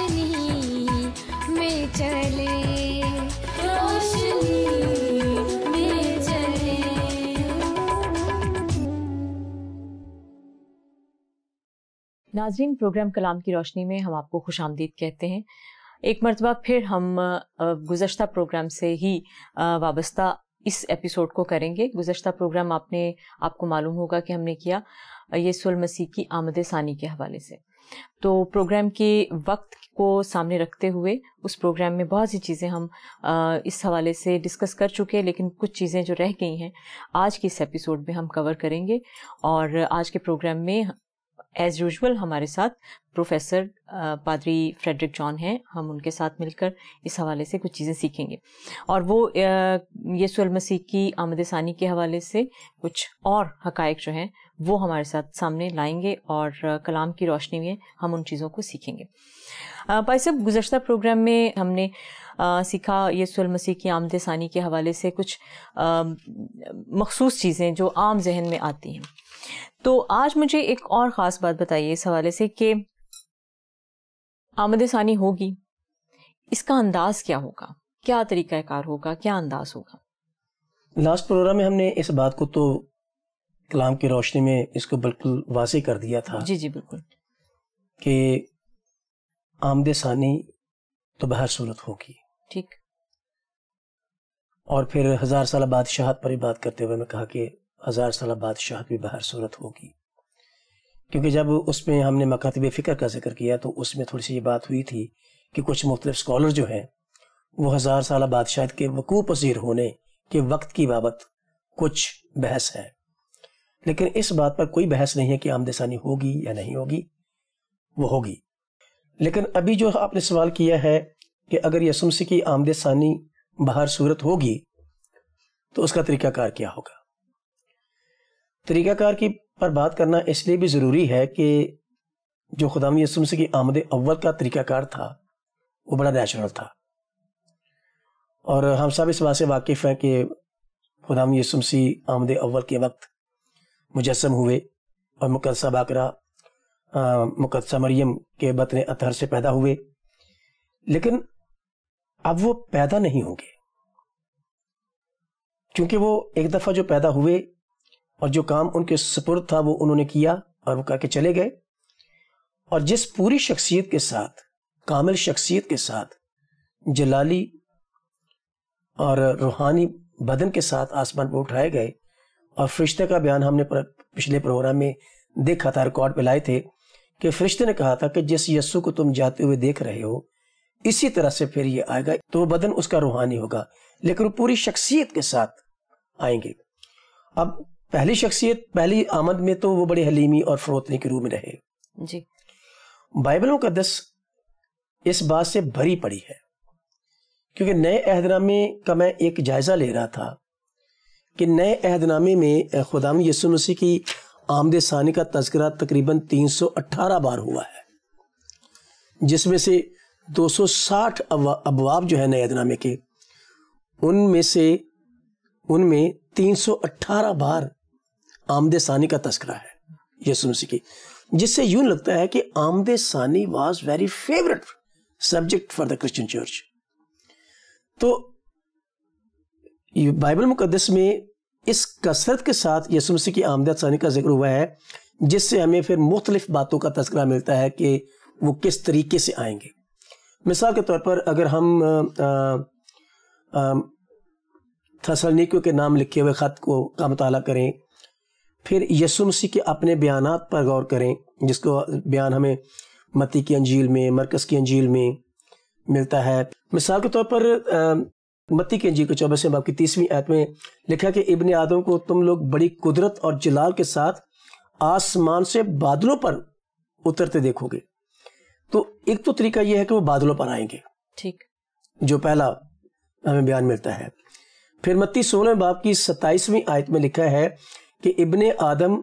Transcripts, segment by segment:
روشنی میں چلے، روشنی میں چلے۔ ناظرین، پروگرام کلام کی روشنی میں ہم آپ کو خوش آمدید کہتے ہیں۔ ایک مرتبہ پھر ہم گزشتہ پروگرام سے ہی وابستہ اس ایپیسوڈ کو کریں گے۔ گزشتہ پروگرام آپ کو معلوم ہوگا کہ ہم نے کیا یسوع المسیح کی آمد ثانی کے حوالے سے۔ تو پروگرام کے وقت کو سامنے رکھتے ہوئے اس پروگرام میں بہت سی چیزیں ہم اس حوالے سے ڈسکس کر چکے، لیکن کچھ چیزیں جو رہ گئی ہیں آج کے اس ایپیسوڈ میں ہم کور کریں گے۔ اور آج کے پروگرام میں ایز یوزول ہمارے ساتھ پروفیسر پادری فریڈرک جان ہیں۔ ہم ان کے ساتھ مل کر اس حوالے سے کچھ چیزیں سیکھیں گے، اور وہ یسوع المسیح کی آمد ثانی کے حوالے سے کچھ اور حقائق جو ہیں وہ ہمارے ساتھ سامنے لائیں گے، اور کلام کی روشنی میں ہم ان چیزوں کو سیکھیں گے۔ بھائی صاحب، گزشتہ پروگرام میں ہم نے سیکھا یسوع المسیح کی آمد ثانی کے حوالے سے کچھ مخصوص چیزیں جو عام ذہن میں آتی ہیں۔ تو آج مجھے ایک اور خاص بات بتائیے اس حوالے سے کہ آمد ثانی ہوگی، اس کا انداز کیا ہوگا، کیا طریقہ کار ہوگا، کیا انداز ہوگا؟ لاسٹ پروگرام میں ہم نے اس بات کو تو کلام کی روشنی میں اس کو بالکل واضح کر دیا تھا۔ جی بالکل، کہ آمد ثانی تو بہر صورت ہوگی، ٹھیک۔ اور پھر 1000 سالہ بادشاہت پر ہی بات کرتے ہوئے میں کہا کہ 1000 سالہ بادشاہت بھی بہر صورت ہوگی، کیونکہ جب اس میں ہم نے مکاتب فکر کا ذکر کیا تو اس میں تھوڑی سی یہ بات ہوئی تھی کہ کچھ مختلف اسکالر جو ہیں وہ 1000 سالہ بادشاہت کے وقوع پذیر ہونے کے وقت کی بابت کچھ بحث ہے، لیکن اس بات پر کوئی بحث نہیں ہے کہ آمد ثانی ہوگی یا نہیں ہوگی، وہ ہوگی۔ لیکن ابھی جو آپ نے سوال کیا ہے کہ اگر یسوع مسیح کی آمد ثانی بہر صورت ہوگی تو اس کا طریقہ کار کیا ہوگا؟ طریقہ کار کی پر بات کرنا اس لیے بھی ضروری ہے کہ جو خداوند یسوع مسیح کی آمد اول کا طریقہ کار تھا وہ بڑا نیچرل تھا، اور ہم سب اس بات سے واقف ہیں کہ خداوند یسوع مسیح آمد اول کے وقت مجسم ہوئے اور مقدسہ باکرہ مقدسہ مریم کے بطن اطہر سے پیدا ہوئے، لیکن اب وہ پیدا نہیں ہوں گے، کیونکہ وہ ایک دفعہ جو پیدا ہوئے اور جو کام ان کے سپرد تھا وہ انہوں نے کیا اور وہ کر کے چلے گئے، اور جس پوری شخصیت کے ساتھ، کامل شخصیت کے ساتھ، جلالی اور روحانی بدن کے ساتھ آسمان پر اٹھائے گئے، اور فرشتے کا بیان ہم نے پچھلے پروگرام میں دیکھا تھا، ریکارڈ پہ لائے تھے کہ فرشتے نے کہا تھا کہ جس یسوع کو تم جاتے ہوئے دیکھ رہے ہو اسی طرح سے پھر یہ آئے گا، تو وہ بدن اس کا روحانی ہوگا، لیکن وہ پوری شخصیت کے ساتھ آئیں گے۔ اب پہلی شخصیت، پہلی آمد میں تو وہ بڑے حلیمی اور فروتنی کے روح میں رہے۔ جی، بائبل مقدس اس بات سے بھری پڑی ہے، کیونکہ نئے عہد نامے کا میں ایک جائزہ لے رہا تھا کہ نئے عہد نامے میں خداوند یسوع مسیح کی آمد ثانی کا تذکرہ تقریباً 318 بار ہوا ہے، جس میں سے 260 ابواب جو ہے نئے عہد نامے کے، ان میں 318 بار آمد ثانی کا تذکرہ ہے یسوع مسیح کی، جس سے یوں لگتا ہے کہ آمد ثانی was very favourite subject for the Christian church. تو بائبل مقدس میں اس کثرت کے ساتھ یسوع مسیح کی آمد ثانی کا ذکر ہوا ہے، جس سے ہمیں پھر مختلف باتوں کا تذکرہ ملتا ہے کہ وہ کس طریقے سے آئیں گے۔ مثال کے طور پر اگر ہم تھسلنیکیوں کے نام لکھے ہوئے خط کا مطالعہ کریں، پھر یسوع مسیح کے اپنے بیانات پر غور کریں، جس کو بیان ہمیں متی کی انجیل میں، مرکز کی انجیل میں ملتا ہے۔ مثال کے طور پر متی کی انجیل کے 24 باب کی 30ویں آیت میں لکھا کہ ابن آدم کو تم لوگ بڑی قدرت اور جلال کے ساتھ آسمان سے بادلوں پر اترتے دیکھو گے۔ تو ایک تو طریقہ یہ ہے کہ وہ بادلوں پر آئیں گے، ٹھیک، جو پہلا ہمیں بیان ملتا ہے۔ پھر متی 16 باب کی 27ویں آیت میں لکھا ہے کہ ابن آدم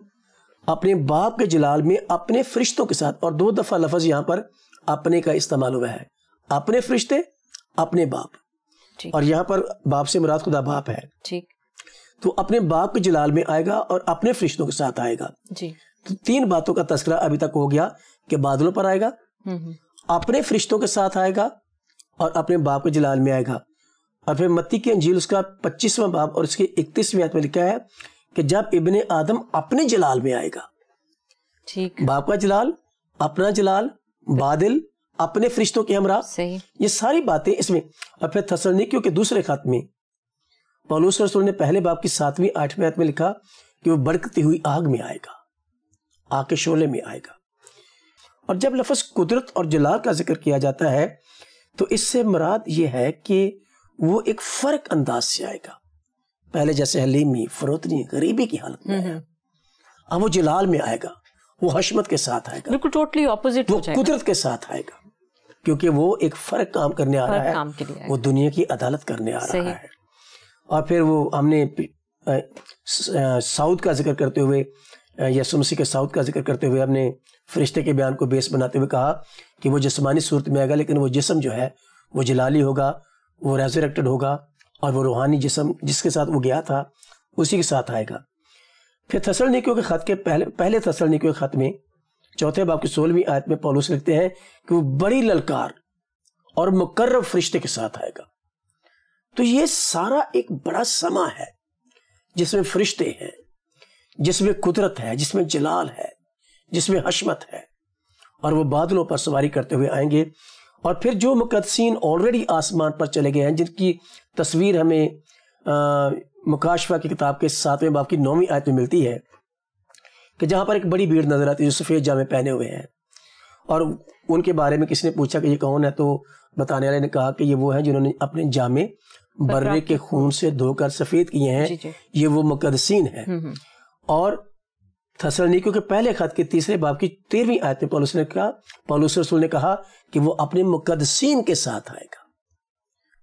اپنے باپ کے جلال میں اپنے فرشتوں کے ساتھ، اور 2 دفعہ لفظ یہاں پر اپنے کا استعمال ہوا ہے، اپنے فرشتے، اپنے باپ، اور یہاں پر باپ سے مراد خدا باپ ہے، ٹھیک، تو اپنے باپ کے جلال میں آئے گا اور اپنے فرشتوں کے ساتھ آئے گا۔ جی، تو 3 باتوں کا تذکرہ ابھی تک ہو گیا کہ بادلوں پر آئے گا، اپنے فرشتوں کے ساتھ آئے گا اور اپنے باپ کے جلال میں آئے گا. اور پھر متی کی انجیل اس کا 25واں باب اور اس کی 31ویں آیت میں لکھا ہے کہ جب ابن آدم اپنے جلال میں آئے گا, ٹھیک, باپ کا جلال, اپنا جلال, بادل, اپنے فرشتوں کے ہمراہ, صحیح, یہ ساری باتیں اس میں. اور پھر تھسلونیکیوں کے دوسرے خط میں پولس رسول نے پہلے باب کی 7ویں 8ویں آیت میں لکھا کہ وہ بڑکتی ہوئی آگ میں آئے گا, آگ کے شعلے میں آئے گا. اور جب لفظ قدرت اور جلال کا ذکر کیا جاتا ہے تو اس سے مراد یہ ہے کہ وہ ایک فرق انداز سے آئے گا. پہلے جیسے حلیمی, فروتنی, غریبی کی حالت میں آیا, اب وہ جلال میں آئے گا, وہ حشمت کے ساتھ آئے گا, بالکل ٹوٹلی اپوزٹ وہ ہو جائے گا, قدرت کے ساتھ آئے گا, کیونکہ وہ ایک فرق کام کرنے آ رہا فرق ہے, کام کے لیے آئے وہ دنیا کی عدالت کرنے آ صحیح. رہا ہے. اور پھر وہ ہم نے سعود کا ذکر کرتے ہوئے, یسوع مسیح کے سعود کا ذکر کرتے ہوئے ہم نے فرشتے کے بیان کو بیس بناتے ہوئے کہا کہ وہ جسمانی صورت میں آئے گا, لیکن وہ جسم جو ہے وہ جلالی ہوگا, وہ ریزریکٹڈ ہوگا, اور وہ روحانی جسم جس کے ساتھ وہ گیا تھا اسی کے ساتھ آئے گا. پھر تھسلونیکیوں کے خط کے پہلے تھسلونیکیوں کے خط میں 4 باب کی 16ویں آیت میں پولس لکھتے ہیں کہ وہ بڑی للکار اور مقرب فرشتے کے ساتھ آئے گا. تو یہ سارا ایک بڑا سما ہے جس میں فرشتے ہیں, جس میں قدرت ہے, جس میں جلال ہے, جس میں حشمت ہے, اور وہ بادلوں پر سواری کرتے ہوئے آئیں گے. اور پھر جو مقدسین آلریڈی آسمان پر چلے گئے ہیں, جن کی تصویر ہمیں مکاشفہ کی کتاب کے 7ویں باب کی 9ویں آیت میں ملتی ہے کہ جہاں پر ایک بڑی بھیڑ نظر آتی ہے جو سفید جامے پہنے ہوئے ہیں, اور ان کے بارے میں کسی نے پوچھا کہ یہ کون ہے, تو بتانے والے نے کہا کہ یہ وہ ہیں جنہوں نے اپنے جامے برے کے خون سے دھو کر سفید کیے ہیں, یہ وہ مقدسین ہیں. اور تھسلونیکیوں کے پہلے خط کے 3 باب کی 13ویں آیت میں پولس رسول نے کہا کہ وہ اپنے مقدسین کے ساتھ آئے گا.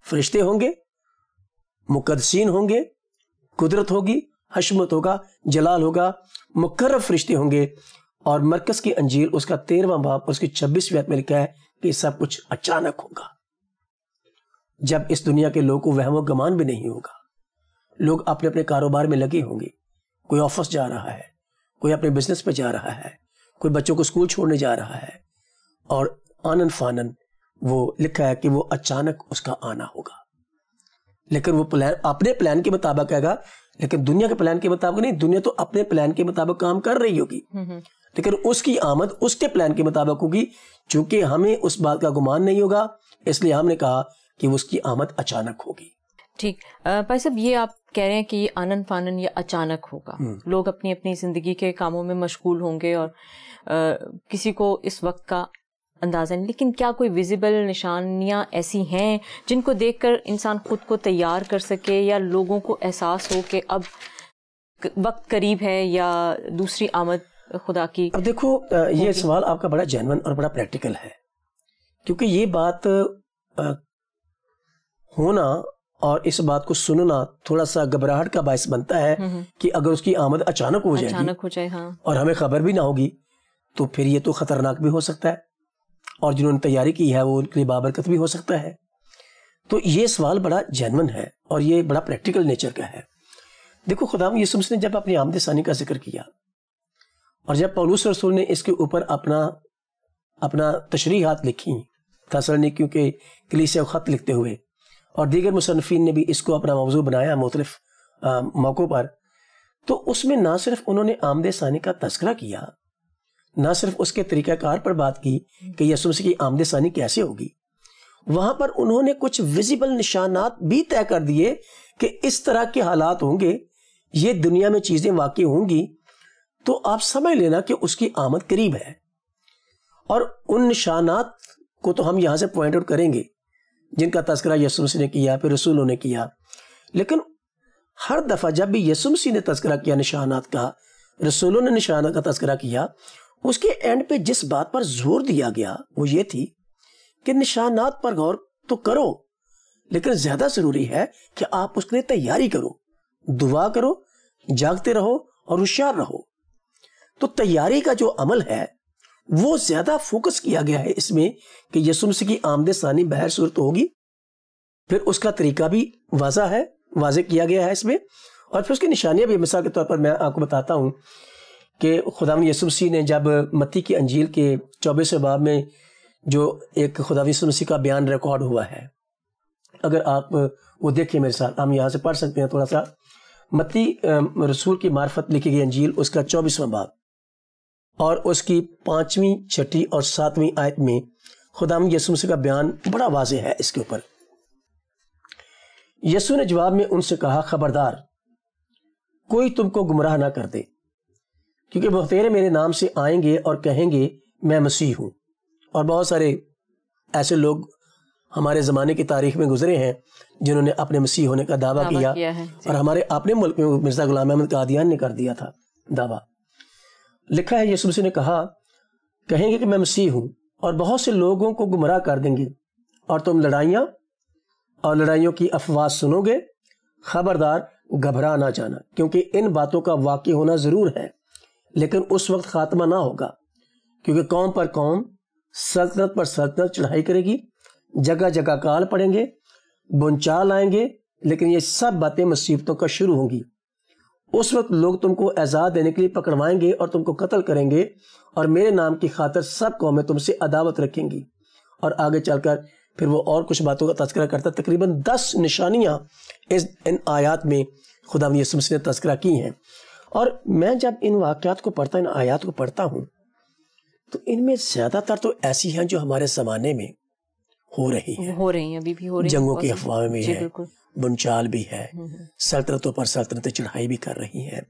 فرشتے ہوں گے, مقدسین ہوں گے, قدرت ہوگی, حشمت ہوگا, جلال ہوگا, مقرب فرشتے ہوں گے. اور مرکز کی انجیل اس کا 13واں باب اس کی 26ویں آیت میں لکھا ہے کہ سب کچھ اچانک ہوگا, جب اس دنیا کے لوگوں کو وہم و گمان بھی نہیں ہوگا. لوگ اپنے اپنے کاروبار میں لگے ہوں گے, کوئی آفس جا رہا ہے, کوئی اپنے بزنس پہ جا رہا ہے, کوئی بچوں کو اسکول چھوڑنے جا رہا ہے, اور آنن فانن وہ لکھا ہے کہ وہ اچانک اس کا آنا ہوگا. لیکن وہ پلان اپنے پلان کے مطابق آئے گا, لیکن دنیا کے پلان کے مطابق نہیں. دنیا تو اپنے پلان کے مطابق کام کر رہی ہوگی, لیکن اس کی آمد اس کے پلان کے مطابق ہوگی. چونکہ ہمیں اس بات کا گمان نہیں ہوگا, اس لیے ہم نے کہا کہ اس کی آمد اچانک ہوگی. ٹھیک. بھائی صاحب, یہ آپ کہہ رہے ہیں کہ یہ آنن فانن یا اچانک ہوگا, لوگ اپنی اپنی زندگی کے کاموں میں مشغول ہوں گے اور کسی کو اس وقت کا اندازہ نہیں, لیکن کیا کوئی ویزیبل نشانیاں ایسی ہیں جن کو دیکھ کر انسان خود کو تیار کر سکے, یا لوگوں کو احساس ہو کہ اب وقت قریب ہے یا دوسری آمد خدا کی؟ اب دیکھو, یہ سوال آپ کا بڑا جینون اور بڑا پریکٹیکل ہے, کیونکہ یہ بات ہونا اور اس بات کو سننا تھوڑا سا گھبراہٹ کا باعث بنتا ہے کہ اگر اس کی آمد اچانک ہو جائے ہاں, اور ہمیں خبر بھی نہ ہوگی تو پھر یہ تو خطرناک بھی ہو سکتا ہے, اور جنہوں نے تیاری کی ہے وہ ان کے لیے بابرکت بھی ہو سکتا ہے. تو یہ سوال بڑا جینون ہے اور یہ بڑا پریکٹیکل نیچر کا ہے. دیکھو, خداوند یسوع مسیح نے جب اپنی آمد ثانی کا ذکر کیا اور جب پولس رسول نے اس کے اوپر اپنا تشریحات لکھی, تھسلونیکیوں کے کلیسیا کو خط لکھتے ہوئے, اور دیگر مصنفین نے بھی اس کو اپنا موضوع بنایا مختلف موقعوں پر, تو اس میں نہ صرف انہوں نے آمد ثانی کا تذکرہ کیا, نہ صرف اس کے طریقہ کار پر بات کی کہ یسوع مسیح کی آمد ثانی کیسے ہوگی, وہاں پر انہوں نے کچھ ویزیبل نشانات بھی طے کر دیے کہ اس طرح کے حالات ہوں گے, یہ دنیا میں چیزیں واقع ہوں گی, تو آپ سمجھ لینا کہ اس کی آمد قریب ہے. اور ان نشانات کو تو ہم یہاں سے پوائنٹ آؤٹ کریں گے جن کا تذکرہ یسوع مسیح نے کیا, پھر رسولوں نے کیا. لیکن ہر دفعہ جب بھی یسوع مسیح نے تذکرہ کیا نشانات کا, رسولوں نے نشانات کا تذکرہ کیا, اس کے اینڈ پہ جس بات پر زور دیا گیا وہ یہ تھی کہ نشانات پر غور تو کرو, لیکن زیادہ ضروری ہے کہ آپ اس کے لیے تیاری کرو, دعا کرو, جاگتے رہو اور ہوشیار رہو. تو تیاری کا جو عمل ہے وہ زیادہ فوکس کیا گیا ہے اس میں کہ یسوع مسیح کی آمد ثانی بہر صورت ہوگی. پھر اس کا طریقہ بھی واضح کیا گیا ہے اس میں, اور پھر اس کی نشانیاں بھی. مثال کے طور پر میں آپ کو بتاتا ہوں کہ خداوند یسوع مسیح نے جب متی کی انجیل کے 24 باب میں جو ایک خدا یسوع مسیح کا بیان ریکارڈ ہوا ہے. اگر آپ وہ دیکھیں میرے ساتھ, ہم یہاں سے پڑھ سکتے ہیں تھوڑا سا. متی رسول کی معرفت لکھی گئی انجیل, اس کا 24واں باب اور اس کی 5ویں 6 اور 7ویں آیت میں خداوند یسوع مسیح کا بیان بڑا واضح ہے اس کے اوپر. یسوع نے جواب میں ان سے کہا, خبردار کوئی تم کو گمراہ نہ کر دے, کیونکہ بہتیرے میرے نام سے آئیں گے اور کہیں گے میں مسیح ہوں. اور بہت سارے ایسے لوگ ہمارے زمانے کی تاریخ میں گزرے ہیں جنہوں نے اپنے مسیح ہونے کا دعویٰ کیا اور ہمارے اپنے ملک میں مرزا غلام احمد قادیان نے کر دیا تھا دعویٰ. لکھا ہے یسوع مسیح نے کہا, کہیں گے کہ میں مسیح ہوں, اور بہت سے لوگوں کو گمراہ کر دیں گے, اور تم لڑائیاں اور لڑائیوں کی افواہ سنو گے. خبردار گھبرا نہ جانا, کیونکہ ان باتوں کا واقع ہونا ضرور ہے, لیکن اس وقت خاتمہ نہ ہوگا. کیونکہ قوم پر قوم, سلطنت پر سلطنت چڑھائی کرے گی, جگہ جگہ کال پڑیں گے, بنچال آئیں گے, لیکن یہ سب باتیں مصیبتوں کا شروع ہوں گی. اس وقت لوگ تم کو عذاب دینے کے لیے پکڑوائیں گے اور تم کو قتل کریں گے, اور میرے نام کی خاطر سب قومیں تم سے عداوت رکھیں گی. اور آگے چل کر پھر وہ اور کچھ باتوں کا تذکرہ کرتا. تقریباً 10 نشانیاں ان آیات میں خدا یسوع مسیح نے تذکرہ کی ہیں. اور میں جب ان واقعات کو پڑھتا, ان آیات کو پڑھتا ہوں, تو ان میں زیادہ تر تو ایسی ہیں جو ہمارے زمانے میں ہو رہی ہیں, ابھی بھی ہو رہی ہیں. جنگوں کی افواہیں بھی ہیں, بنچال بھی ہے, سلطنتوں پر سلطنتیں چڑھائی بھی کر رہی ہیں.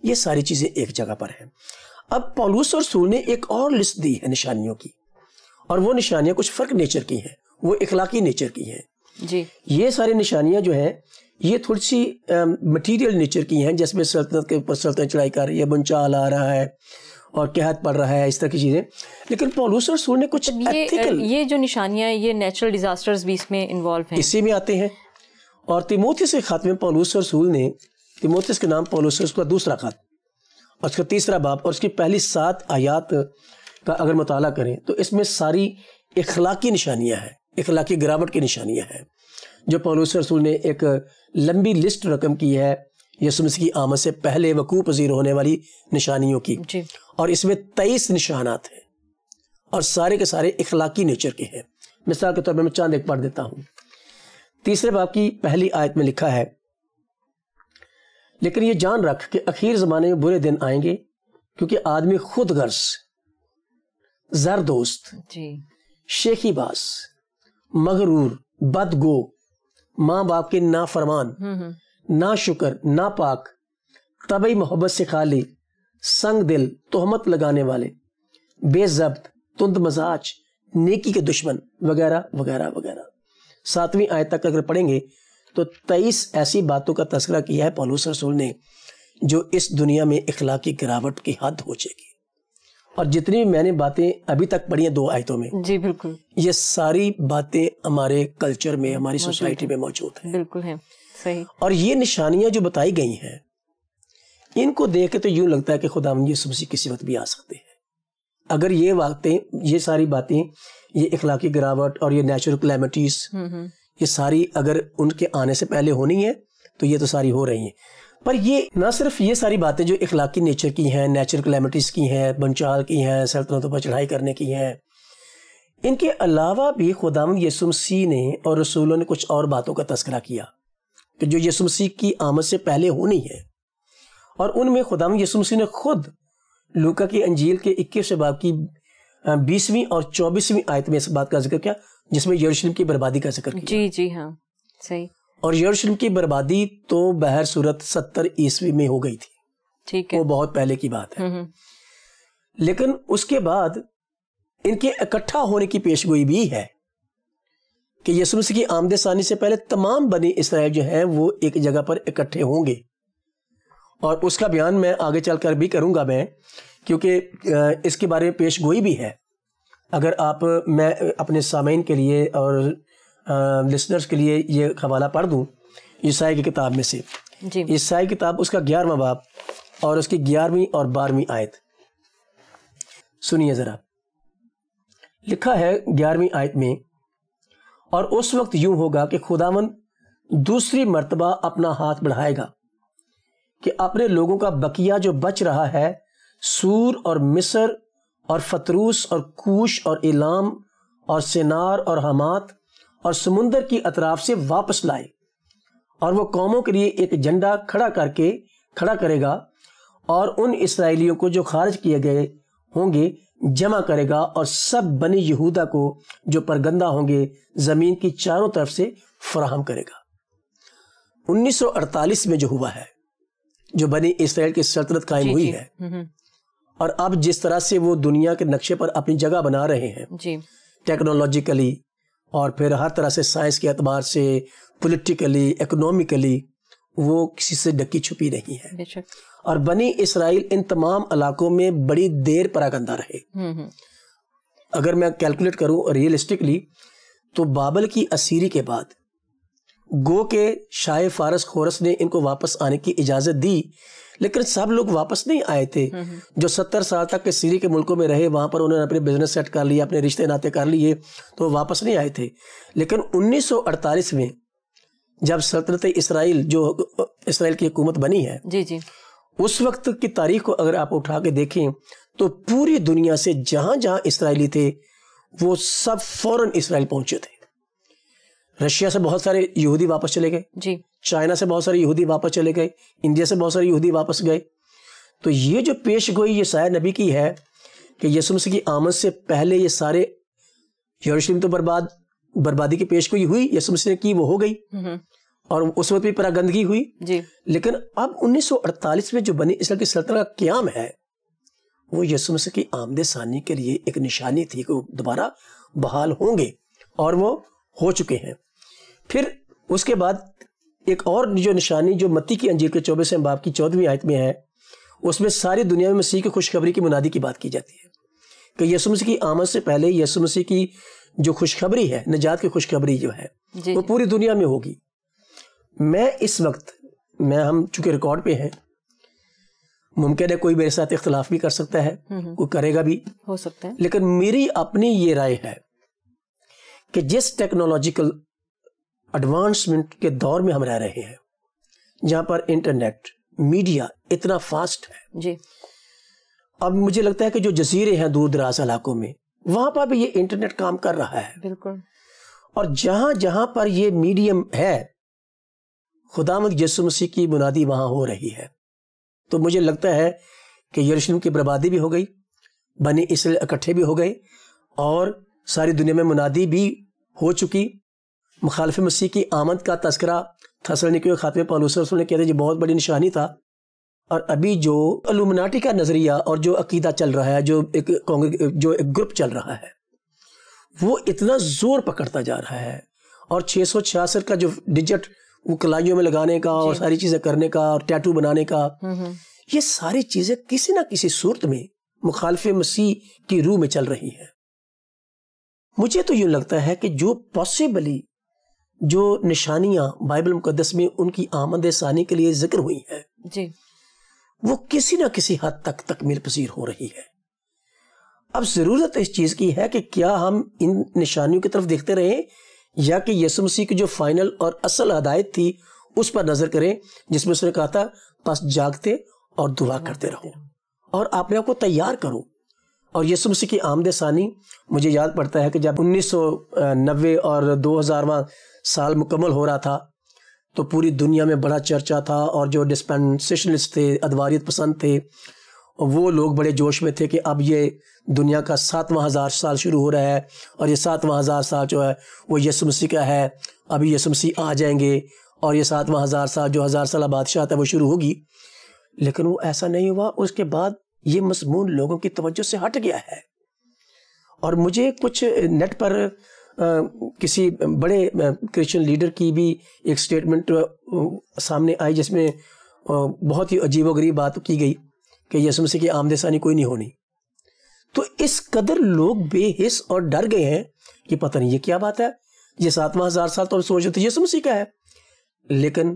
یہ ساری چیزیں ایک جگہ پر ہیں. اب پولس اور رسول نے ایک اور لسٹ دی ہے نشانیوں کی, اور وہ نشانیاں کچھ فرق نیچر کی ہیں, وہ اخلاقی نیچر کی ہیں. جی, یہ ساری نشانیاں جو ہیں یہ تھوڑی سی مٹیریل نیچر کی ہیں, جس میں سلطنت کے اوپر سلطنت چڑھائی کر رہی ہے, بنچال آ رہا ہے اور قحط پڑ رہا ہے, اس طرح کی چیزیں. لیکن پولس اور رسول نے کچھ یہ جو نشانیاں ہیں, یہ نیچرل ڈیزاسٹرز بھی اس میں انوالو ہیں, اسی میں آتے ہیں. اور تیموتھیوس کے خط میں پولس اور رسول نے, تیموتھیوس کے نام پولس اور رسول کا دوسرا خط اور اس کا 3 باب اور اس کی پہلی 7 آیات کا اگر مطالعہ کریں تو اس میں ساری اخلاقی نشانیاں ہیں, اخلاقی گراوٹ کی نشانیاں ہیں, جو پولس اور رسول نے ایک لمبی لسٹ رقم کی ہے یسوع مسیح کی آمد سے پہلے وقوع پذیر ہونے والی نشانیوں کی. اور اس میں 23 نشانات ہیں, اور سارے کے سارے اخلاقی نیچر کے ہیں. مثال کے طور پر میں چاند ایک پڑھ دیتا ہوں. 3 باب کی پہلی آیت میں لکھا ہے, لیکن یہ جان رکھ کہ اخیر زمانے میں برے دن آئیں گے, کیونکہ آدمی خود غرض, زر دوست, شیخی باز, مغرور, بدگو, ماں باپ کے نافرمان, ناشکر, ناپاک, طبعی محبت سے خالی, سنگ دل, تہمت لگانے والے, بے ضبط, تند مزاج, نیکی کے دشمن, وغیرہ وغیرہ وغیرہ. 7ویں آیت تک اگر پڑھیں گے تو 23 ایسی باتوں کا تذکرہ کیا ہے پولس رسول نے جو اس دنیا میں اخلاقی گراوٹ کی حد ہو جائے گی. اور جتنی میں نے باتیں ابھی تک پڑھی ہیں 2 آیتوں میں, جی بالکل, یہ ساری باتیں ہمارے کلچر میں, ہماری سوسائٹی میں موجود ہیں. بالکل ہیں, صحیح. اور یہ نشانیاں جو بتائی گئی ہیں, ان کو دیکھ کے تو یوں لگتا ہے کہ خداوند یسوع مسیح کسی وقت بھی آ سکتے ہیں. اگر یہ واقعیں, یہ ساری باتیں, یہ اخلاقی گراوٹ اور یہ نیچرل کلیمٹیز, یہ ساری اگر ان کے آنے سے پہلے ہونی ہے تو یہ تو ساری ہو رہی ہیں. پر یہ نہ صرف یہ ساری باتیں جو اخلاقی نیچر کی ہیں, نیچرل کلیمٹیز کی ہیں, بنچال کی ہیں, سلطنتوں پر چڑھائی کرنے کی ہیں, ان کے علاوہ بھی خداوند یسوع مسیح نے اور رسولوں نے کچھ اور باتوں کا تذکرہ کیا کہ جو یسوع مسیح کی آمد سے پہلے ہونی ہے. اور ان میں خداوند یسوع مسیح نے خود لوکا کی انجیل کے 21 باب کی 20ویں اور 24ویں آیت میں اس بات کا ذکر کیا, جس میں یروشلم کی بربادی کا ذکر کیا. جی ہاں, صحیح. اور یروشلم کی بربادی تو بہر صورت 70 عیسوی میں ہو گئی تھی, ٹھیک ہے, وہ بہت پہلے کی بات ہے. لیکن اس کے بعد ان کے اکٹھا ہونے کی پیشگوئی بھی ہے کہ یسوع مسیح کی آمد ثانی سے پہلے تمام بنی اسرائیل جو ہیں وہ ایک جگہ پر اکٹھے ہوں گے. اور اس کا بیان میں آگے چل کر بھی کروں گا میں, کیونکہ اس کے بارے میں پیشگوئی بھی ہے. اگر آپ, میں اپنے سامعین کے لیے اور لسنرز کے لیے یہ حوالہ پڑھ دوں یسائی کی کتاب میں سے. یسائی کتاب اس کا 11واں باب اور اس کی 11ویں اور 12ویں آیت سنیے ذرا. لکھا ہے 11ویں آیت میں, اور اس وقت یوں ہوگا کہ خداوند دوسری مرتبہ اپنا ہاتھ بڑھائے گا کہ اپنے لوگوں کا بقیہ جو بچ رہا ہے سور اور مصر اور فتروس اور کوش اور ایلام اور سینار اور حمات اور سمندر کی اطراف سے واپس لائے، اور وہ قوموں کے لیے ایک جھنڈا کھڑا کرے گا، اور ان اسرائیلیوں کو جو خارج کیے گئے ہوں گے جمع کرے گا، اور سب بنی یہودا کو جو پرگندہ ہوں گے زمین کی چاروں طرف سے فراہم کرے گا۔ 1948 میں جو ہوا ہے، جو بنی اسرائیل کی سلطنت قائم ہوئی ہے، اور اب جس طرح سے وہ دنیا کے نقشے پر اپنی جگہ بنا رہے ہیں، ٹیکنالوجیکلی اور پھر ہر طرح سے سائنس کے اعتبار سے، پولیٹیکلی، اکنومیکلی، وہ کسی سے ڈکی چھپی نہیں ہے۔ اور بنی اسرائیل ان تمام علاقوں میں بڑی دیر پراگندہ رہے۔ اگر میں کیلکولیٹ کروں ریئلسٹکلی تو بابل کی اسیری کے بعد گو کہ شاہ فارس خورس نے ان کو واپس آنے کی اجازت دی، لیکن سب لوگ واپس نہیں آئے تھے۔ جو 70 سال تک سیری کے ملکوں میں رہے، وہاں پر انہوں نے اپنے بزنس سیٹ کر لیا، اپنے رشتے ناطے کر لیے، تو واپس نہیں آئے تھے۔ لیکن 1948 میں جب سلطنت اسرائیل، جو اسرائیل کی حکومت بنی ہے، اس وقت کی تاریخ کو اگر آپ اٹھا کے دیکھیں تو پوری دنیا سے جہاں جہاں اسرائیلی تھے وہ سب فوراً اسرائیل پہنچے تھے۔ رشیا سے بہت سارے یہودی واپس چلے گئے، چائنا سے بہت سارے یہودی واپس چلے گئے، انڈیا سے بہت سارے یہودی واپس گئے۔ تو یہ جو پیش گوئی یسایا نبی کی ہے کہ یسوع مسیح کی آمد سے پہلے یہ سارے یروشلم تو بربادی کی پیش گوئی ہوئی، یسوع مسیح نے کی، وہ ہو گئی، اور اس وقت بھی پراگندگی ہوئی۔ لیکن اب 1948 میں جو بنی اسرائیل کی سلطنت کا قیام ہے، وہ یسوع مسیح کی آمد ثانی کے لیے ایک نشانی تھی کہ وہ دوبارہ بحال ہوں گے، اور وہ ہو چکے ہیں۔ پھر اس کے بعد ایک اور جو نشانی جو متی کی انجیل کے 24 باب کی 14ویں آیت میں ہے، اس میں ساری دنیا میں مسیح کی خوشخبری کی منادی کی بات کی جاتی ہے کہ یسوع مسیح کی آمد سے پہلے یسوع مسیح کی جو خوشخبری ہے، نجات کی خوشخبری جو ہے، وہ پوری دنیا میں ہوگی۔ میں اس وقت ہم چونکہ ریکارڈ پہ ہیں، ممکن ہے کوئی میرے ساتھ اختلاف بھی کر سکتا ہے، کوئی کرے گا بھی، ہو سکتا ہے، لیکن میری اپنی یہ رائے ہے کہ جس ٹیکنالوجیکل ایڈوانسمنٹ کے دور میں ہم رہ رہے ہیں، جہاں پر انٹرنیٹ، میڈیا اتنا فاسٹ ہے، اب مجھے لگتا ہے کہ جو جزیرے ہیں دور دراز علاقوں میں، وہاں پر بھی یہ انٹرنیٹ کام کر رہا ہے، بالکل، اور جہاں جہاں پر یہ میڈیم ہے، خداوند یسوع مسیح کی منادی وہاں ہو رہی ہے۔ تو مجھے لگتا ہے کہ یروشلم کی بربادی بھی ہو گئی، بنی اسرائیل اکٹھے بھی ہو گئے، اور ساری دنیا میں منادی بھی ہو چکی۔ مخالف مسیح کی آمد کا تذکرہ تھسلونیکیوں کے خاتمے پولس رسول نے کیا تھا، یہ بہت بڑی نشانی تھا۔ اور ابھی جو الومناٹی کا نظریہ اور جو عقیدہ چل رہا ہے، جو ایک گروپ چل رہا ہے، وہ اتنا زور پکڑتا جا رہا ہے، اور 666 کا جو ڈیجٹ وہ کلائیوں میں لگانے کا اور ساری چیزیں کرنے کا اور ٹیٹو بنانے کا، یہ ساری چیزیں کسی نہ کسی صورت میں مخالف مسیح کی روح میں چل رہی ہیں۔ مجھے تو یوں لگتا ہے کہ جو پاسبلی جو نشانیاں بائبل مقدس میں ان کی آمد ثانی کے لیے ذکر ہوئی ہیں، وہ کسی نہ کسی حد تک تکمیل پذیر ہو رہی ہے۔ اب ضرورت اس چیز کی ہے کہ کیا ہم ان نشانیوں کی طرف دیکھتے رہیں، یا کہ یسوع مسیح کی جو فائنل اور اصل ہدایت تھی اس پر نظر کریں، جس میں اس نے کہا تھا بس جاگتے اور دعا کرتے رہو اور اپنے آپ کو تیار کرو۔ اور یسوع مسیح کی آمد ثانی مجھے یاد پڑتا ہے کہ جب 1990 اور 2000واں سال مکمل ہو رہا تھا تو پوری دنیا میں بڑا چرچا تھا، اور جو ڈسپینسیشنلسٹ تھے، ادواریت پسند تھے، وہ لوگ بڑے جوش میں تھے کہ اب یہ دنیا کا 7واں ہزار سال شروع ہو رہا ہے، اور یہ 7واں ہزار سال جو ہے وہ یسوع مسیح کا ہے، ابھی یسوع مسیح آ جائیں گے اور یہ 7واں ہزار سال جو 1000 سالہ بادشاہ ہے وہ شروع ہوگی۔ لیکن وہ ایسا نہیں ہوا۔ اس کے بعد یہ مضمون لوگوں کی توجہ سے ہٹ گیا ہے، اور مجھے کچھ نیٹ پر کسی بڑے کرسچن لیڈر کی بھی ایک سٹیٹمنٹ سامنے آئی، جس میں بہت ہی عجیب و غریب بات کی گئی کہ یسوع مسیح کی آمد ثانی کوئی نہیں ہونی۔ تو اس قدر لوگ بے حس اور ڈر گئے ہیں کہ پتہ نہیں یہ کیا بات ہے، یہ 7واں ہزار سال تو سوچ رہے تھے یسوع مسیح کا ہے، لیکن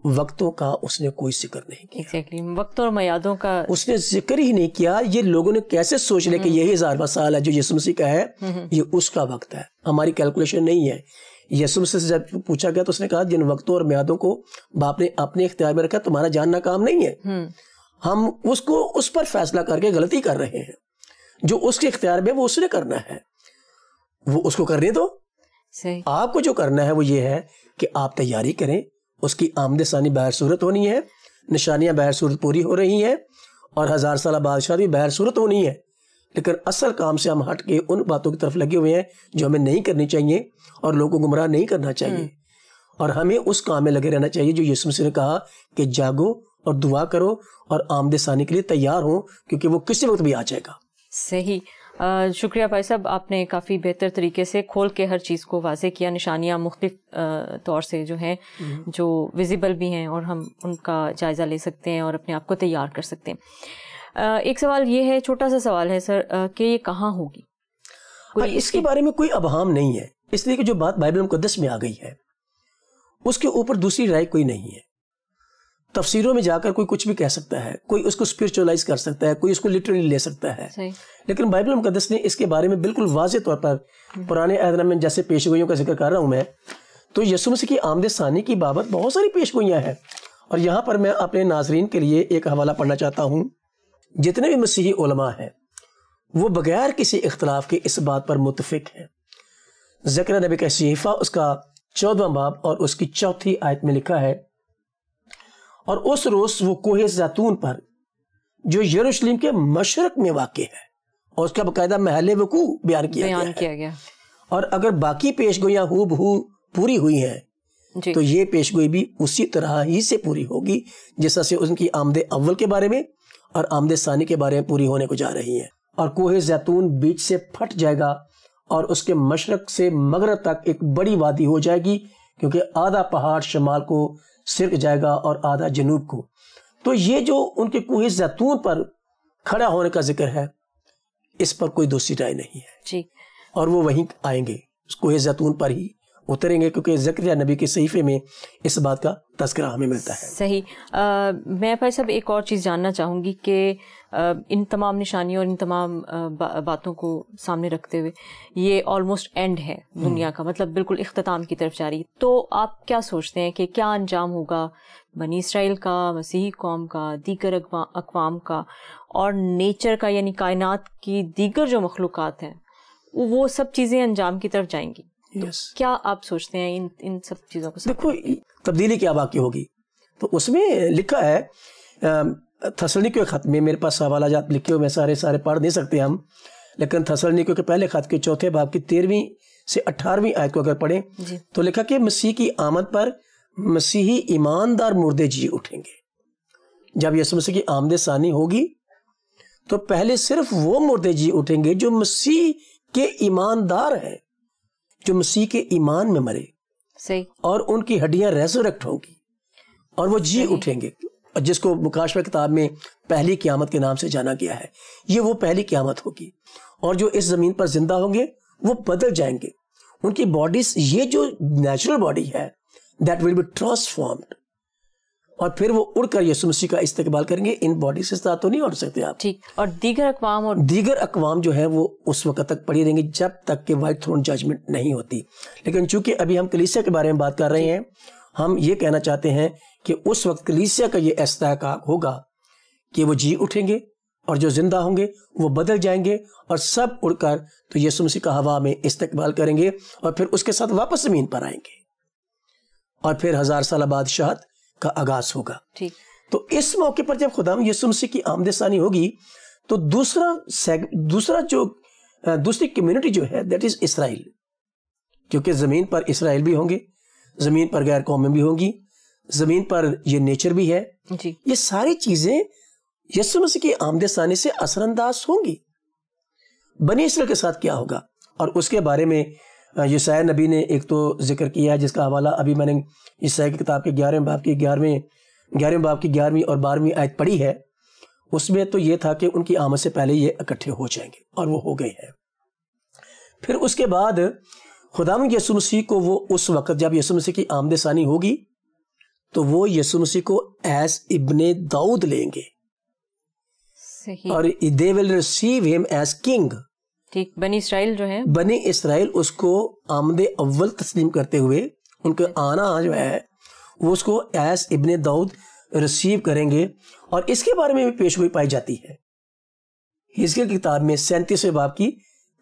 وقتوں کا اس نے کوئی ذکر نہیں کیا۔ ایگزیکٹلی، وقت اور میعادوں کا اس نے ذکر ہی نہیں کیا۔ یہ لوگوں نے کیسے سوچ لیا کہ یہی 1000واں سال ہے جو یسوع مسیح کا ہے، یہ اس کا وقت ہے، ہماری کیلکولیشن نہیں ہے۔ یسوع مسیح سے جب پوچھا گیا تو اس نے کہا جن وقتوں اور میعادوں کو باپ نے اپنے اختیار میں رکھا تمہارا جاننا کام نہیں ہے، ہم اس پر فیصلہ کر کے غلطی کر رہے ہیں، جو اس کے اختیار میں وہ اس نے کرنا ہے۔ وہ اس کو کرنے دو. صحیح. آپ کو جو کرنا ہے وہ یہ ہے کہ آپ تیاری کریں, اس کی آمد ثانی بہر صورت ہونی ہے, نشانیاں بہر صورت پوری ہو رہی ہیں, اور 1000 سالہ بادشاہ بھی بہر صورت ہونی ہے. لیکن اصل کام سے ہم ہٹ کے ان باتوں کی طرف لگے ہوئے ہیں جو ہمیں نہیں کرنی چاہیے اور لوگوں کو گمراہ نہیں کرنا چاہیے. اور ہمیں اس کام میں لگے رہنا چاہیے جو یسوع مسیح نے کہا کہ جاگو اور دعا کرو اور آمد ثانی کے لیے تیار ہوں, کیونکہ وہ کسی وقت بھی آ جائے گا. صحیح. شکریہ بھائی صاحب, آپ نے کافی بہتر طریقے سے کھول کے ہر چیز کو واضح کیا. نشانیاں مختلف طور سے جو ہیں, جو ویزیبل بھی ہیں, اور ہم ان کا جائزہ لے سکتے ہیں اور اپنے آپ کو تیار کر سکتے ہیں. ایک سوال یہ ہے, چھوٹا سا سوال ہے سر, کہ یہ کہاں ہوگی؟ اس کے بارے میں کوئی ابہام نہیں ہے, اس لیے کہ جو بات بائبل مقدس میں آ گئی ہے اس کے اوپر دوسری رائے کوئی نہیں ہے. تفسیروں میں جا کر کوئی کچھ بھی کہہ سکتا ہے, کوئی اس کو اسپرچولائز کر سکتا ہے, کوئی اس کو لٹرلی لے سکتا ہے. لیکن بائبل مقدس نے اس کے بارے میں بالکل واضح طور پر پرانے عہد نامے میں جیسے پیش گوئیوں کا ذکر کر رہا ہوں میں, تو یسوع مسیح کی آمد ثانی کی بابت بہت ساری پیش گوئیاں ہیں. اور یہاں پر میں اپنے ناظرین کے لیے ایک حوالہ پڑھنا چاہتا ہوں. جتنے بھی مسیحی علماء ہیں وہ بغیر کسی اختلاف کے اس بات پر متفق ہیں. زکریا نبی کا صحیفہ اس کا 14واں باب اور اس کی 4تھی آیت میں لکھا ہے, اور اس روز وہ کوہ زیتون پر جو یروشلم کے مشرق میں واقع ہے, اور اس کا باقاعدہ محل وقوع بیان کیا گیا. اور اگر باقی پیش گوئیاں ہو بہو پوری ہوئی ہیں تو یہ پیش گوئی بھی اسی طرح ہی سے پوری ہوگی جیسا سے ان کی آمد اول کے بارے میں اور آمد ثانی کے بارے میں پوری ہونے کو جا رہی ہیں. اور کوہ زیتون بیچ سے پھٹ جائے گا اور اس کے مشرق سے مغرب تک ایک بڑی وادی ہو جائے گی, کیونکہ آدھا پہاڑ شمال کو سرک جائے گا اور آدھا جنوب کو. تو یہ جو ان کے کوہ زیتون پر کھڑا ہونے کا ذکر ہے, اس پر کوئی دوسری رائے نہیں ہے. اور وہ وہیں آئیں گے, کوہ زیتون پر ہی اتریں گے, کیونکہ زکریا نبی کے صحیفے میں اس بات کا تذکرہ ہمیں ملتا ہے. صحیح. میں بھائی صاحب ایک اور چیز جاننا چاہوں گی کہ ان تمام نشانیوں اور ان تمام باتوں کو سامنے رکھتے ہوئے یہ آلموسٹ اینڈ ہے دنیا کا, مطلب بالکل اختتام کی طرف جاری. تو آپ کیا سوچتے ہیں کہ کیا انجام ہوگا بنی اسرائیل کا, مسیحی قوم کا, دیگر اقوام کا, اور نیچر کا, یعنی کائنات کی دیگر جو مخلوقات ہیں وہ سب چیزیں انجام کی طرف جائیں گی؟ کیا آپ سوچتے ہیں ان سب چیزوں کو؟ دیکھو تبدیلی کیا واقع ہوگی, تو اس میں لکھا ہے تھسلونیکیوں کے خط میں, میرے پاس حوالہ جات لکھے ہوئے سارے پڑھ نہیں سکتے ہم, لیکن تھسلونیکیوں کے پہلے خط کے 4تھے باب کی 13ویں سے 18ویں آیت کو اگر پڑھیں تو لکھا کہ مسیح کی آمد پر مسیحی ایماندار مردے جی اٹھیں گے. جب یسوع مسیح کی آمد ثانی ہوگی تو پہلے صرف وہ مردے جی اٹھیں گے جو مسیح کے ایماندار ہیں, جو مسیح کے ایمان میں مرے, اور ان کی ہڈیاں ریزریکٹ ہوں گی اور وہ جی اٹھیں گے, جس کو مکاشفہ کتاب میں پہلی قیامت کے نام سے جانا گیا ہے. یہ وہ پہلی قیامت ہوگی, اور جو اس زمین پر زندہ ہوں گے وہ بدل جائیں گے. ان کی باڈیز, یہ جو نیچرل باڈی ہے دیٹ ول بی ٹرانسفارمڈ, اور پھر وہ اڑ کر یسوع مسیح کا استقبال کریں گے. ان باڈی سے ساتھ تو نہیں اڑ سکتے آپ. ٹھیک. اور دیگر اقوام جو ہے وہ اس وقت تک پڑی رہیں گے جب تک کہ وائٹ تھرون ججمنٹ نہیں ہوتی. لیکن چونکہ ابھی ہم کلیسیا کے بارے میں بات کر رہے ہیں, ہم یہ کہنا چاہتے ہیں کہ اس وقت کلیسیا کا یہ استحقاق ہوگا کہ وہ جی اٹھیں گے, اور جو زندہ ہوں گے وہ بدل جائیں گے, اور سب اڑ کر تو یسوع مسیح کا ہوا میں استقبال کریں گے, اور پھر اس کے ساتھ واپس زمین پر آئیں گے, اور پھر 1000 سالہ بادشاہت کا آغاز ہوگا. تو اس موقع پر جب خدا یسوع مسیح کی آمد ثانی ہوگی تو دوسری کمیونٹی جو ہے دیٹ از اسرائیل, کیونکہ زمین پر اسرائیل بھی ہوں گے, زمین پر غیر قومیں بھی ہوں گی, زمین پر یہ نیچر بھی ہے. یہ ساری چیزیں یسوع مسیح کی آمد ثانی سے اثر انداز ہوں گی. بنی اسرائیل کے ساتھ کیا ہوگا, اور اس کے بارے میں یسایا نبی نے ایک تو ذکر کیا ہے, جس کا حوالہ ابھی میں نے یسایا کی کتاب کے 11ویں باب کی 11ویں اور 12ویں آیت پڑھی ہے. اس میں تو یہ تھا کہ ان کی آمد سے پہلے یہ اکٹھے ہو جائیں گے, اور وہ ہو گئے ہیں. پھر اس کے بعد خداوند یسوع مسیح کو وہ اس وقت جب یسوع مسیح کی آمد ثانی ہوگی تو وہ یسوع مسیح کو ایز ابن داؤد لیں گے, اور they will receive him as king. ٹھیک. بنی اسرائیل اس کو آمد اول تسلیم کرتے ہوئے, ان کے آنا جو ہے وہ اس کو ایز ابن داؤد ریسیو کریں گے. اور اس کے بارے میں بھی پیش گوئی پائی جاتی ہے حزقیل کی کتاب میں 37ویں باب کی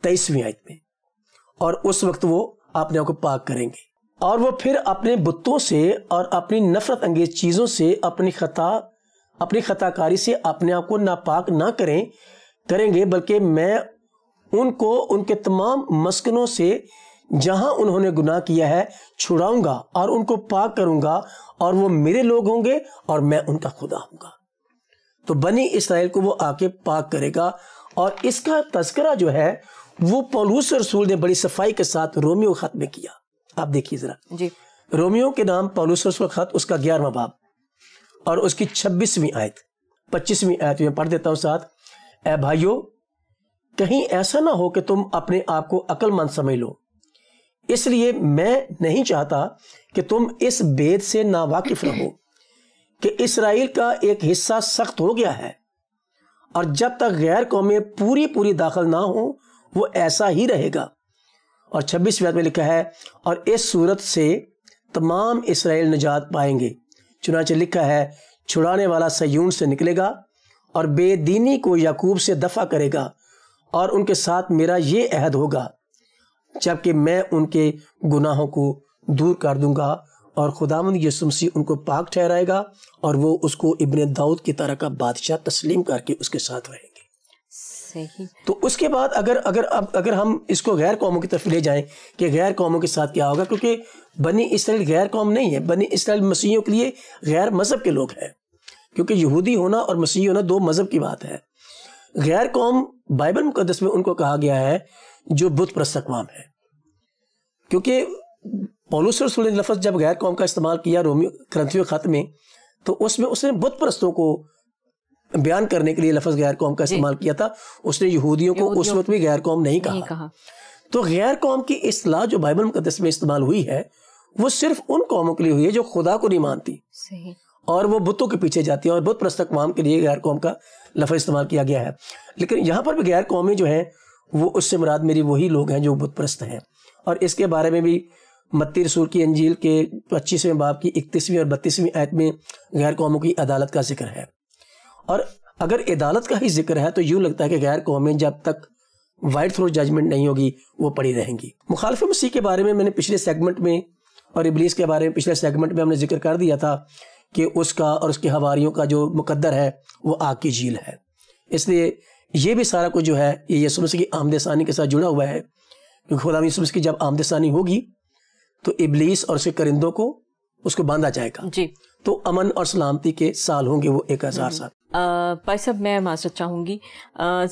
23ویں آیت میں. اور اس وقت وہ اپنے آپ کو پاک کریں گے، اور وہ پھر اپنے بتوں سے اور اپنی نفرت انگیز چیزوں سے اپنی خطا کاری سے اپنے آپ کو ناپاک نہ کریں گے، بلکہ میں ان کو ان کے تمام مسکنوں سے جہاں انہوں نے گناہ کیا ہے چھڑاؤں گا اور ان کو پاک کروں گا، اور وہ میرے لوگ ہوں گے اور میں ان کا خدا ہوں گا۔ تو بنی اسرائیل کو وہ آ کے پاک کرے گا، اور اس کا تذکرہ جو ہے وہ پولس رسول نے بڑی صفائی کے ساتھ رومیو خط میں کیا۔ آپ دیکھیے ذرا جی، رومیو کے نام پولس رسول خط، اس کا 11واں باب اور اس کی 26ویں آیت 25ویں آیت میں پڑھ دیتا ہوں ساتھ۔ اے بھائیو، کہیں ایسا نہ ہو کہ تم اپنے آپ کو عقل مند سمجھ لو، اس لیے میں نہیں چاہتا کہ تم اس بید سے ناواقف رہو کہ اسرائیل کا ایک حصہ سخت ہو گیا ہے، اور جب تک غیر قومیں پوری داخل نہ ہوں وہ ایسا ہی رہے گا۔ اور 26ویں آیت میں لکھا ہے، اور اس صورت سے تمام اسرائیل نجات پائیں گے، چنانچہ لکھا ہے، چھڑانے والا سیون سے نکلے گا اور بے دینی کو یعقوب سے دفع کرے گا، اور ان کے ساتھ میرا یہ عہد ہوگا جبکہ میں ان کے گناہوں کو دور کر دوں گا، اور خداوند یسوع مسیح ان کو پاک ٹھہرائے گا، اور وہ اس کو ابن داؤد کی طرح کا بادشاہ تسلیم کر کے اس کے ساتھ رہیں گے۔ صحیح۔ تو اس کے بعد اگر ہم اس کو غیر قوموں کی طرف لے جائیں کہ غیر قوموں کے ساتھ کیا ہوگا، کیونکہ بنی اسرائیل غیر قوم نہیں ہے، بنی اسرائیل مسیحیوں کے لیے غیر مذہب کے لوگ ہیں، کیونکہ یہودی ہونا اور مسیحی ہونا دو مذہب کی بات ہے۔ غیر قوم بائبل مقدس میں ان کو کہا گیا ہے جو بت پرست اقوام ہے، کیونکہ پولس رسول نے لفظ جب غیر قوم کا استعمال کیا رومیو کرنتھیوں خط میں، تو اس میں اس نے بت پرستوں کو بیان کرنے کے لیے لفظ غیر قوم کا استعمال کیا تھا، اس نے یہودیوں کو اس وقت بھی غیر قوم نہیں کہا۔ تو غیر قوم کی اصطلاح جو بائبل مقدس میں استعمال ہوئی ہے وہ صرف ان قوموں کے لیے ہوئی ہے جو خدا کو نہیں مانتی اور وہ بتوں کے پیچھے جاتی ہیں، اور بت پرست اقوام کے لیے غیر قوم کا لفظ استعمال کیا گیا ہے۔ لیکن یہاں پر بھی غیر قومی جو ہیں وہ اس سے مراد میری وہی لوگ ہیں جو بت پرست ہیں، اور اس کے بارے میں بھی متی رسول کی انجیل کے 25ویں باب کی 31ویں اور 32ویں آیت میں غیر قوموں کی عدالت کا ذکر ہے۔ اور اگر عدالت کا ہی ذکر ہے تو یوں لگتا ہے کہ غیر قومیں جب تک وائٹ تھروٹ ججمنٹ نہیں ہوگی وہ پڑی رہیں گی۔ مخالف مسیح کے بارے میں نے پچھلے سیگمنٹ میں، اور ابلیس کے بارے میں پچھلے سیگمنٹ میں ہم نے ذکر کر دیا تھا کہ اس کا اور اس کے حواریوں کا جو مقدر ہے وہ آگ کی جھیل ہے۔ اس لیے یہ بھی سارا کچھ جو ہے یہ یسوع مسیح کی آمد ثانی کے ساتھ جڑا ہوا ہے، کیونکہ خدا یسوع مسیح کی جب آمد ثانی ہوگی تو ابلیس اور اس کے کرندوں کو اس کو باندھا جائے گا، جی، تو امن اور سلامتی کے سال ہوں گے وہ 1000 سال۔ بھائی صاحب میں معذرت چاہوں گی،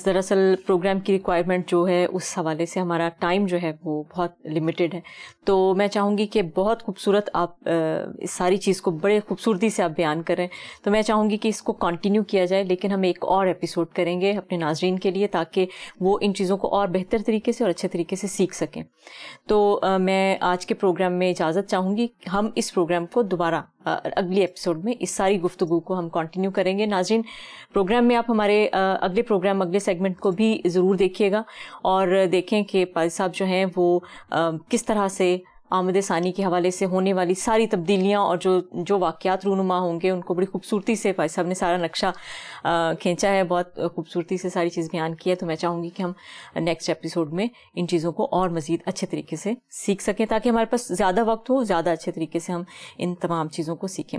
دراصل پروگرام کی ریکوائرمنٹ جو ہے اس حوالے سے ہمارا ٹائم جو ہے وہ بہت لمیٹڈ ہے، تو میں چاہوں گی کہ بہت خوبصورت آپ اس ساری چیز کو بڑے خوبصورتی سے آپ بیان کریں، تو میں چاہوں گی کہ اس کو کنٹینیو کیا جائے، لیکن ہم ایک اور ایپیسوڈ کریں گے اپنے ناظرین کے لیے تاکہ وہ ان چیزوں کو اور بہتر طریقے سے اور اچھے طریقے سے سیکھ سکیں۔ تو میں آج کے پروگرام میں اجازت چاہوں گی، ہم اس پروگرام کو دوبارہ اگلی ایپیسوڈ میں اس ساری گفتگو کو ہم کنٹینیو کریں گے۔ ناظرین، پروگرام میں آپ ہمارے اگلے سیگمنٹ کو بھی ضرور دیکھیے گا اور دیکھیں کہ پال صاحب جو ہیں وہ کس طرح سے آمد ثانی کے حوالے سے ہونے والی ساری تبدیلیاں اور جو واقعات رونما ہوں گے ان کو بڑی خوبصورتی سے بھائی صاحب نے سارا نقشہ کھینچا ہے، بہت خوبصورتی سے ساری چیز بیان کی ہے۔ تو میں چاہوں گی کہ ہم نیکسٹ ایپیسوڈ میں ان چیزوں کو اور مزید اچھے طریقے سے سیکھ سکیں تاکہ ہمارے پاس زیادہ وقت ہو، زیادہ اچھے طریقے سے ہم ان تمام چیزوں کو سیکھیں۔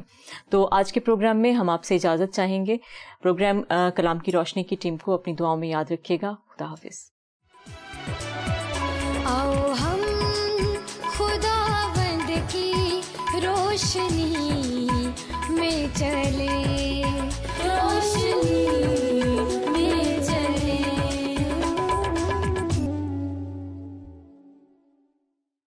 تو آج کے پروگرام میں ہم آپ سے اجازت چاہیں گے۔ پروگرام کلام کی روشنی کی ٹیم کو اپنی دعاؤں میں یاد رکھیے گا۔ خدا حافظ۔ آؤ ہم خداوند کی روشنی میں چلے۔